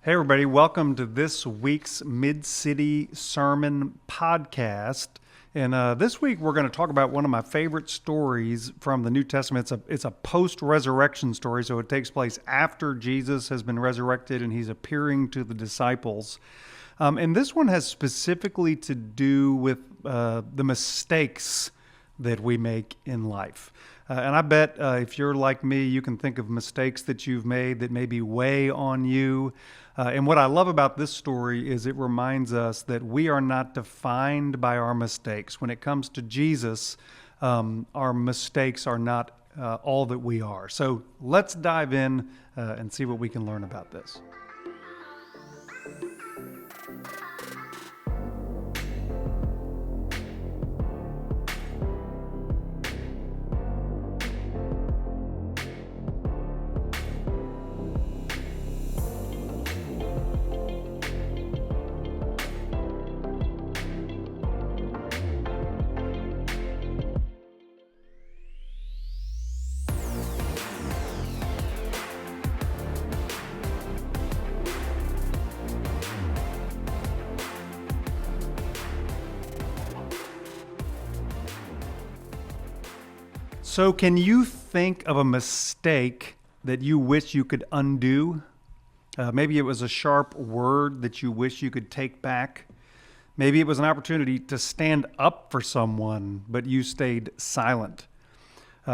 Hey, everybody, welcome to this week's Mid-City Sermon Podcast. And this week, we're going to talk about one of my favorite stories from the New Testament. It's a post-resurrection story, so it takes place after Jesus has been resurrected and he's appearing to the disciples. And this one has specifically to do with the mistakes that we make in life. And I bet if you're like me, you can think of mistakes that you've made that maybe weigh on you. And what I love about this story is it reminds us that we are not defined by our mistakes. When it comes to Jesus, our mistakes are not all that we are. So let's dive in and see what we can learn about this. So can you think of a mistake that you wish you could undo? Maybe it was a sharp word that you wish you could take back. Maybe it was an opportunity to stand up for someone, but you stayed silent.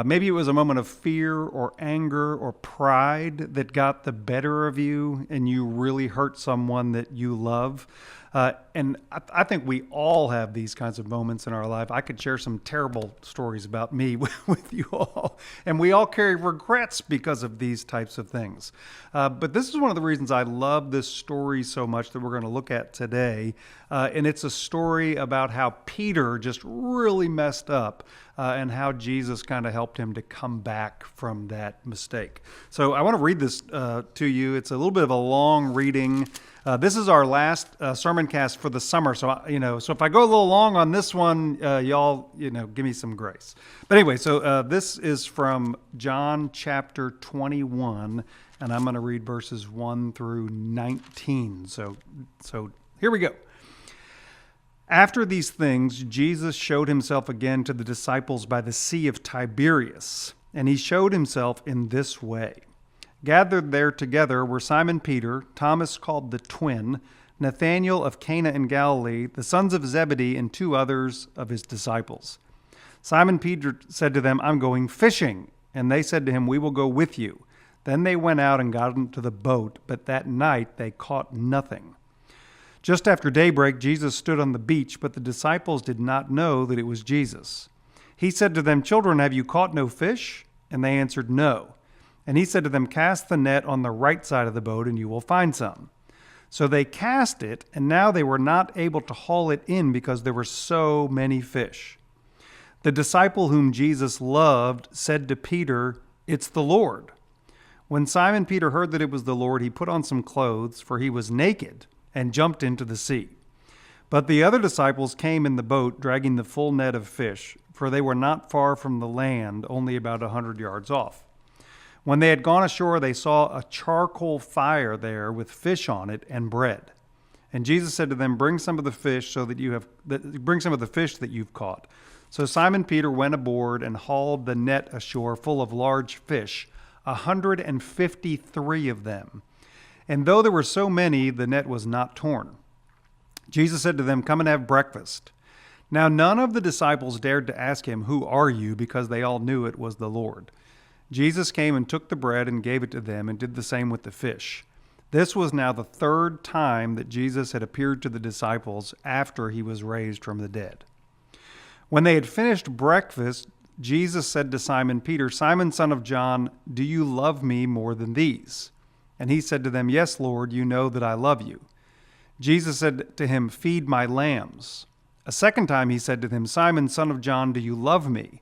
Maybe it was a moment of fear or anger or pride that got the better of you and you really hurt someone that you love. And I think we all have these kinds of moments in our life. I could share some terrible stories about me with you all. And we all carry regrets because of these types of things. But this is one of the reasons I love this story so much that we're going to look at today. And it's a story about how Peter just really messed up and how Jesus kind of helped him to come back from that mistake. So I want to read this to you. It's a little bit of a long reading. This is our last sermon cast for the summer, so so if I go a little long on this one, y'all, give me some grace. But anyway, so this is from John chapter 21, and I'm going to read verses 1 through 19. So here we go. After these things, Jesus showed himself again to the disciples by the Sea of Tiberias, and he showed himself in this way. Gathered there together were Simon Peter, Thomas called the Twin, Nathanael of Cana in Galilee, the sons of Zebedee, and two others of his disciples. Simon Peter said to them, "I'm going fishing." And they said to him, "We will go with you." Then they went out and got into the boat, but that night they caught nothing. Just after daybreak, Jesus stood on the beach, but the disciples did not know that it was Jesus. He said to them, "Children, have you caught no fish?" And they answered, "No." And he said to them, "Cast the net on the right side of the boat, and you will find some." So they cast it, and now they were not able to haul it in because there were so many fish. The disciple whom Jesus loved said to Peter, "It's the Lord." When Simon Peter heard that it was the Lord, he put on some clothes, for he was naked, and jumped into the sea. But the other disciples came in the boat, dragging the full net of fish, for they were not far from the land, only about 100 yards off. When they had gone ashore, they saw a charcoal fire there with fish on it and bread. And Jesus said to them, "Bring some of the fish that you've caught." So Simon Peter went aboard and hauled the net ashore full of large fish, 153 of them. And though there were so many, the net was not torn. Jesus said to them, "Come and have breakfast." Now none of the disciples dared to ask him, "Who are you?" because they all knew it was the Lord. Jesus came and took the bread and gave it to them and did the same with the fish. This was now the third time that Jesus had appeared to the disciples after he was raised from the dead. When they had finished breakfast, Jesus said to Simon Peter, "Simon, son of John, do you love me more than these?" And he said to them, "Yes, Lord, you know that I love you." Jesus said to him, "Feed my lambs." A second time he said to them, "Simon, son of John, do you love me?"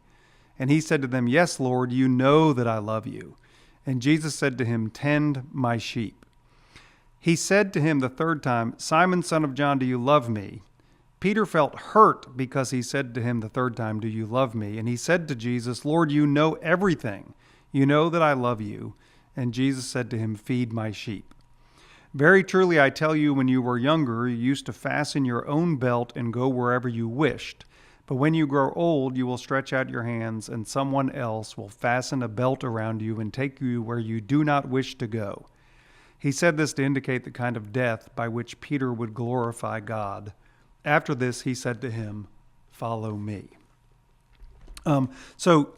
And he said to them, "Yes, Lord, you know that I love you." And Jesus said to him, "Tend my sheep." He said to him the third time, "Simon, son of John, do you love me?" Peter felt hurt because he said to him the third time, "Do you love me?" And he said to Jesus, "Lord, you know everything. You know that I love you." And Jesus said to him, "Feed my sheep." Very truly, I tell you, when you were younger, you used to fasten your own belt and go wherever you wished. But when you grow old, you will stretch out your hands, and someone else will fasten a belt around you and take you where you do not wish to go." He said this to indicate the kind of death by which Peter would glorify God. After this, he said to him, "Follow me." So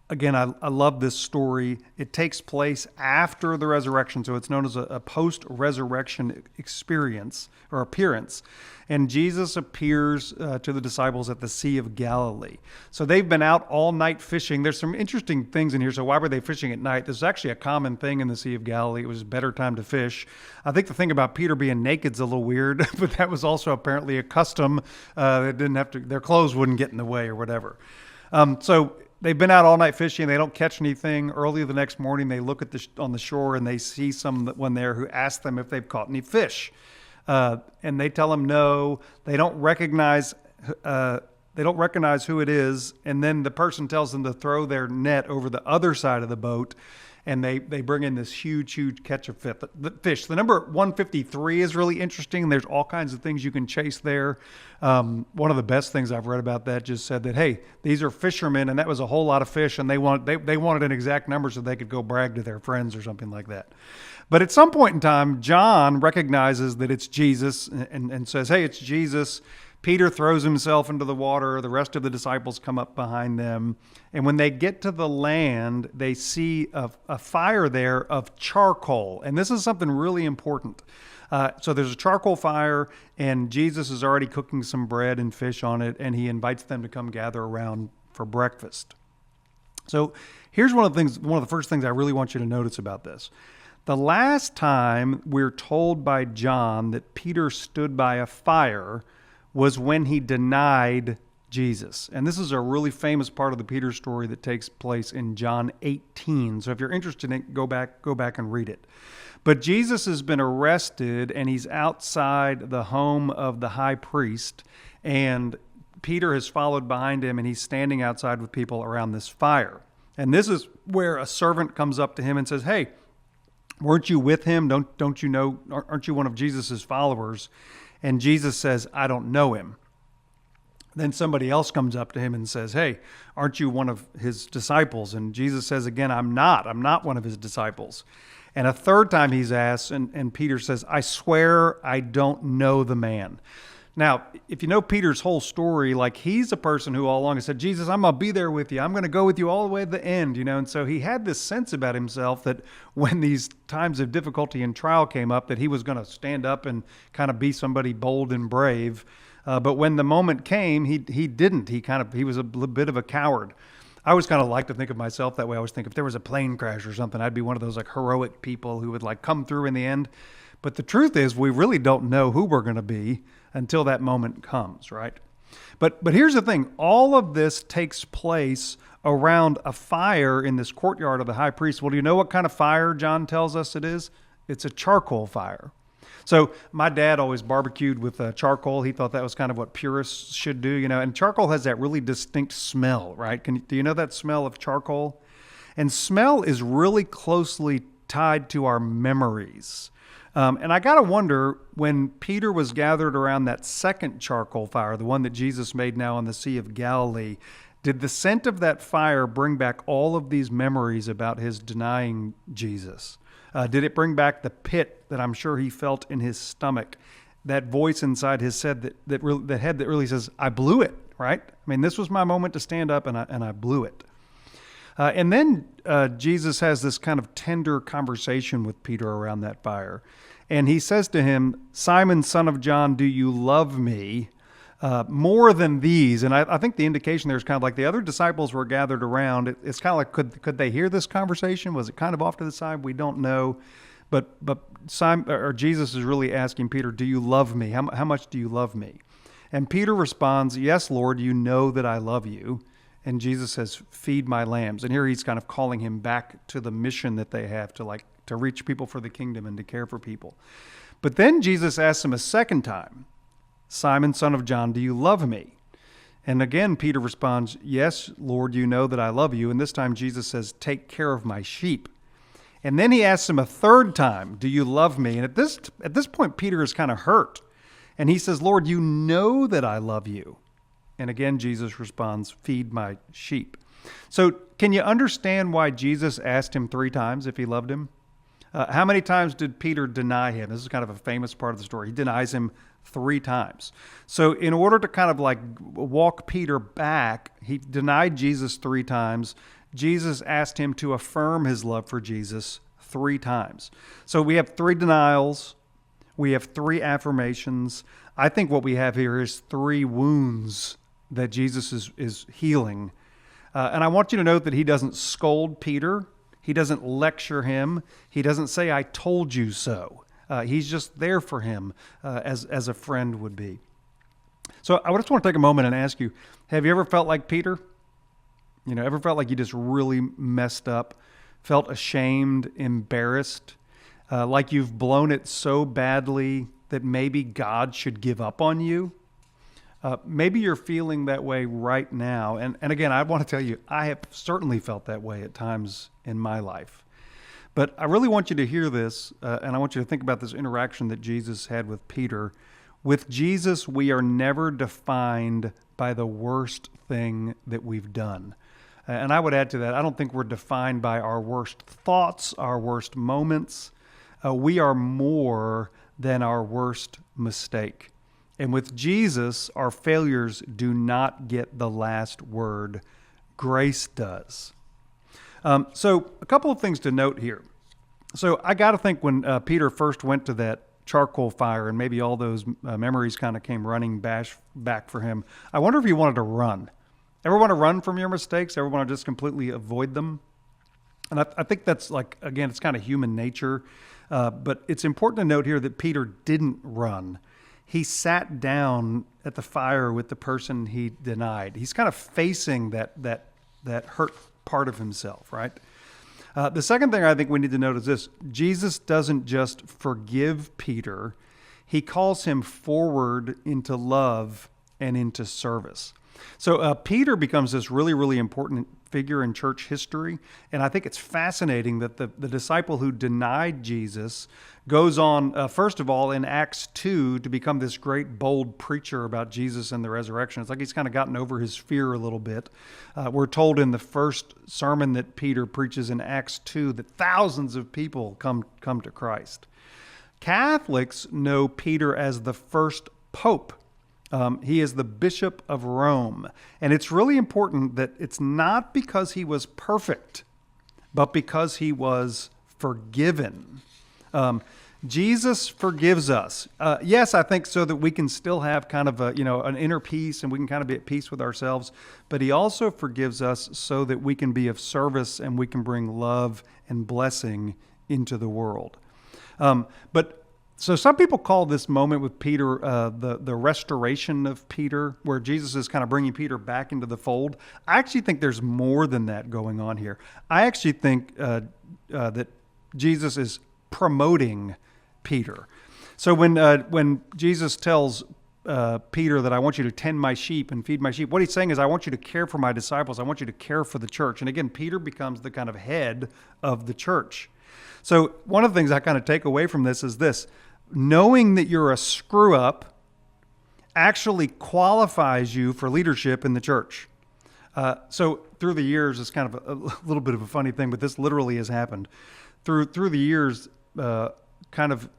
again, I love this story. It takes place after the resurrection, so it's known as a post-resurrection experience or appearance. And Jesus appears to the disciples at the Sea of Galilee. So they've been out all night fishing. There's some interesting things in here. So why were they fishing at night? This is actually a common thing in the Sea of Galilee. It was a better time to fish. I think the thing about Peter being naked is a little weird, but that was also apparently a custom. They didn't have to, their clothes wouldn't get in the way or whatever. So they've been out all night fishing. They don't catch anything. Early the next morning, they look at on the shore and they see someone there who asks them if they've caught any fish. And they tell them no. They don't recognize who it is. And then the person tells them to throw their net over the other side of the boat. And they bring in this huge catch of fish. The number 153 is really interesting. There's all kinds of things you can chase there. One of the best things I've read about that just said that, hey, these are fishermen, and that was a whole lot of fish, and they wanted an exact number so they could go brag to their friends or something like that. But at some point in time, John recognizes that it's Jesus and says, hey, it's Jesus. Peter throws himself into the water. The rest of the disciples come up behind them. And when they get to the land, they see a fire there of charcoal. And this is something really important. So there's a charcoal fire, and Jesus is already cooking some bread and fish on it, and he invites them to come gather around for breakfast. So here's one of the first things I really want you to notice about this. The last time we're told by John that Peter stood by a fire was when he denied Jesus. And this is a really famous part of the Peter story that takes place in John 18. So if you're interested in it, go back and read it. But Jesus has been arrested, and he's outside the home of the high priest, and Peter has followed behind him, and he's standing outside with people around this fire. And this is where a servant comes up to him and says, hey, weren't you with him? Don't you know, aren't you one of Jesus's followers? And Jesus says, I don't know him. Then somebody else comes up to him and says, hey, aren't you one of his disciples? And Jesus says again, I'm not one of his disciples. And a third time he's asked, and Peter says, I swear I don't know the man. Now, if you know Peter's whole story, like he's a person who all along has said, Jesus, I'm going to be there with you. I'm going to go with you all the way to the end, And so he had this sense about himself that when these times of difficulty and trial came up, that he was going to stand up and kind of be somebody bold and brave. But when the moment came, he didn't. He was a bit of a coward. I always kind of like to think of myself that way. I always think if there was a plane crash or something, I'd be one of those like heroic people who would like come through in the end. But the truth is, we really don't know who we're going to be until that moment comes, right? But here's the thing. All of this takes place around a fire in this courtyard of the high priest. Well, do you know what kind of fire John tells us it is? It's a charcoal fire. So my dad always barbecued with charcoal. He thought that was kind of what purists should do, And charcoal has that really distinct smell, right? Do you know that smell of charcoal? And smell is really closely tied to our memories. And I got to wonder, when Peter was gathered around that second charcoal fire, the one that Jesus made now on the Sea of Galilee, did the scent of that fire bring back all of these memories about his denying Jesus? Did it bring back the pit that I'm sure he felt in his stomach? That voice inside his head that really says, I blew it, right? I mean, this was my moment to stand up, and I blew it. And then Jesus has this kind of tender conversation with Peter around that fire. And he says to him, Simon, son of John, do you love me more than these? And I think the indication there is kind of like the other disciples were gathered around. It's kind of like, could they hear this conversation? Was it kind of off to the side? We don't know. But Simon, or Jesus is really asking Peter, do you love me? How much do you love me? And Peter responds, yes, Lord, you know that I love you. And Jesus says, feed my lambs. And here he's kind of calling him back to the mission that they have to reach people for the kingdom and to care for people. But then Jesus asks him a second time, Simon, son of John, do you love me? And again, Peter responds, yes, Lord, you know that I love you. And this time Jesus says, take care of my sheep. And then he asks him a third time, do you love me? And at this point, Peter is kind of hurt. And he says, Lord, you know that I love you. And again, Jesus responds, feed my sheep. So can you understand why Jesus asked him 3 times if he loved him? How many times did Peter deny him? This is kind of a famous part of the story. He denies him 3 times. So in order to kind of like walk Peter back, he denied Jesus 3 times. Jesus asked him to affirm his love for Jesus 3 times. So we have 3 denials. We have 3 affirmations. I think what we have here is 3 wounds that Jesus is healing. And I want you to note that he doesn't scold Peter. He doesn't lecture him. He doesn't say, I told you so. He's just there for him as a friend would be. So I just want to take a moment and ask you, have you ever felt like Peter? You know, ever felt like you just really messed up, felt ashamed, embarrassed, like you've blown it so badly that maybe God should give up on you? Maybe you're feeling that way right now. And again, I want to tell you, I have certainly felt that way at times in my life. But I really want you to hear this, and I want you to think about this interaction that Jesus had with Peter. With Jesus, we are never defined by the worst thing that we've done. And I would add to that, I don't think we're defined by our worst thoughts, our worst moments. We are more than our worst mistake. And with Jesus, our failures do not get the last word. Grace does. So a couple of things to note here. So I got to think when Peter first went to that charcoal fire and maybe all those memories kind of came running back for him, I wonder if he wanted to run. Ever want to run from your mistakes? Ever want to just completely avoid them? And I think that's like, again, it's kind of human nature. But it's important to note here that Peter didn't run. He sat down at the fire with the person he denied. He's kind of facing that hurt part of himself, right? The second thing I think we need to note is this. Jesus doesn't just forgive Peter. He calls him forward into love and into service. So Peter becomes this really, really important figure in church history. And I think it's fascinating that the disciple who denied Jesus goes on, first of all, in Acts 2 to become this great, bold preacher about Jesus and the resurrection. It's like he's kind of gotten over his fear a little bit. We're told in the first sermon that Peter preaches in Acts 2 that thousands of people come to Christ. Catholics know Peter as the first pope. He is the Bishop of Rome. And it's really important that it's not because he was perfect, but because he was forgiven. Jesus forgives us. Yes, I think so that we can still have kind of an inner peace and we can kind of be at peace with ourselves. But he also forgives us so that we can be of service and we can bring love and blessing into the world. So some people call this moment with Peter the restoration of Peter, where Jesus is kind of bringing Peter back into the fold. I actually think there's more than that going on here. I actually think that Jesus is promoting Peter. So when Jesus tells Peter that I want you to tend my sheep and feed my sheep, what he's saying is I want you to care for my disciples. I want you to care for the church. And again, Peter becomes the kind of head of the church. So one of the things I kind of take away from this is this. Knowing that you're a screw up actually qualifies you for leadership in the church. So through the years, it's kind of a little bit of a funny thing, but this literally has happened. Through the years, kind of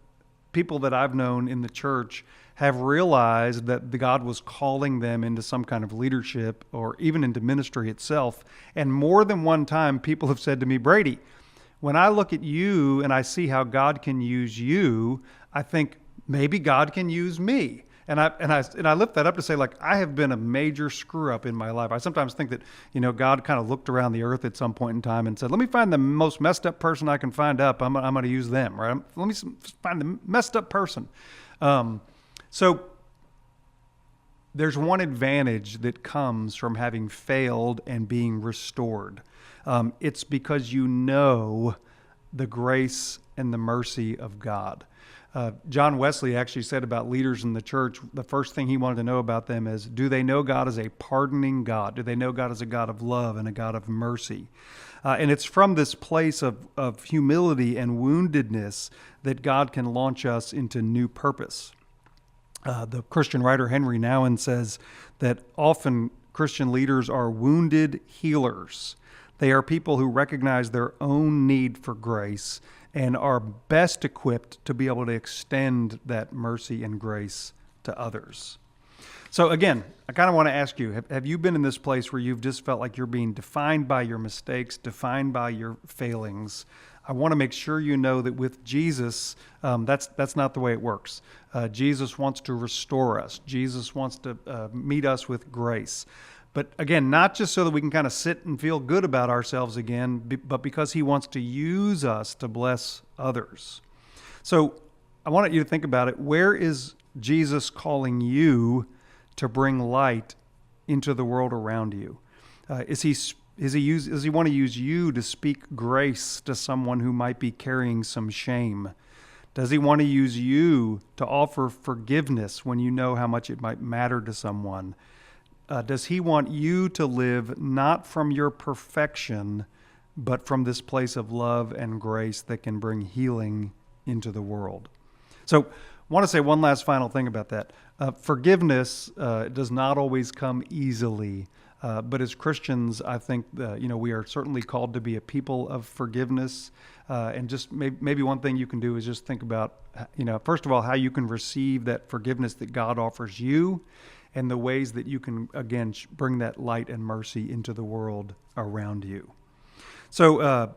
people that I've known in the church have realized that God was calling them into some kind of leadership or even into ministry itself. And more than one time, people have said to me, Brady, when I look at you and I see how God can use you, I think maybe God can use me. And I lift that up to say, like, I have been a major screw up in my life. I sometimes think that, God kind of looked around the earth at some point in time and said, let me find the most messed up person I can find up. I'm going to use them, right? Let me find the messed up person. So there's one advantage that comes from having failed and being restored. It's because you know the grace and the mercy of God. John Wesley actually said about leaders in the church, the first thing he wanted to know about them is, do they know God as a pardoning God? Do they know God as a God of love and a God of mercy? And it's from this place of humility and woundedness that God can launch us into new purpose. The Christian writer Henry Nouwen says that often Christian leaders are wounded healers. They are people who recognize their own need for grace and are best equipped to be able to extend that mercy and grace to others. So again, I kind of want to ask you, have you been in this place where you've just felt like you're being defined by your mistakes, defined by your failings? I want to make sure you know that with Jesus, that's not the way it works. Jesus wants to restore us. Jesus wants to meet us with grace. But again, not just so that we can kind of sit and feel good about ourselves again, but because he wants to use us to bless others. So I want you to think about it. Where is Jesus calling you to bring light into the world around you? Does he want to use you to speak grace to someone who might be carrying some shame? Does he want to use you to offer forgiveness when you know how much it might matter to someone? Does he want you to live not from your perfection, but from this place of love and grace that can bring healing into the world? So I want to say one last final thing about that. Forgiveness does not always come easily, but as Christians, I think we are certainly called to be a people of forgiveness. And just maybe one thing you can do is just think about, first of all, how you can receive that forgiveness that God offers you, and the ways that you can, again, bring that light and mercy into the world around you. So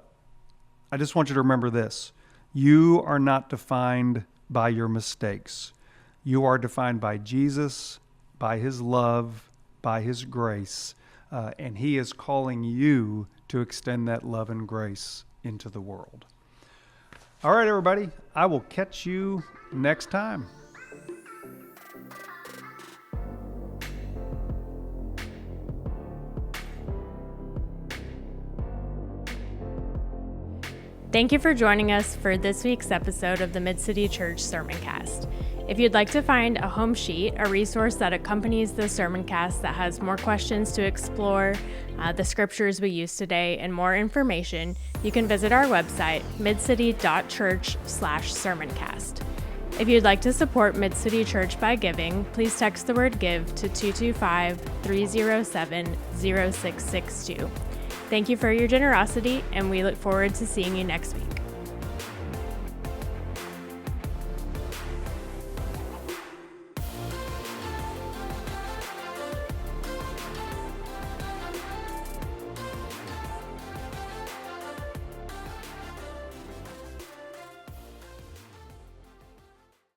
I just want you to remember this. You are not defined by your mistakes. You are defined by Jesus, by his love, by his grace, and he is calling you to extend that love and grace into the world. All right, everybody, I will catch you next time. Thank you for joining us for this week's episode of the Mid-City Church Sermoncast. If you'd like to find a home sheet, a resource that accompanies the sermoncast that has more questions to explore, the scriptures we use today, and more information, you can visit our website, midcity.church/sermoncast. If you'd like to support Mid-City Church by giving, please text the word GIVE to 225-307-0662. Thank you for your generosity, and we look forward to seeing you next week.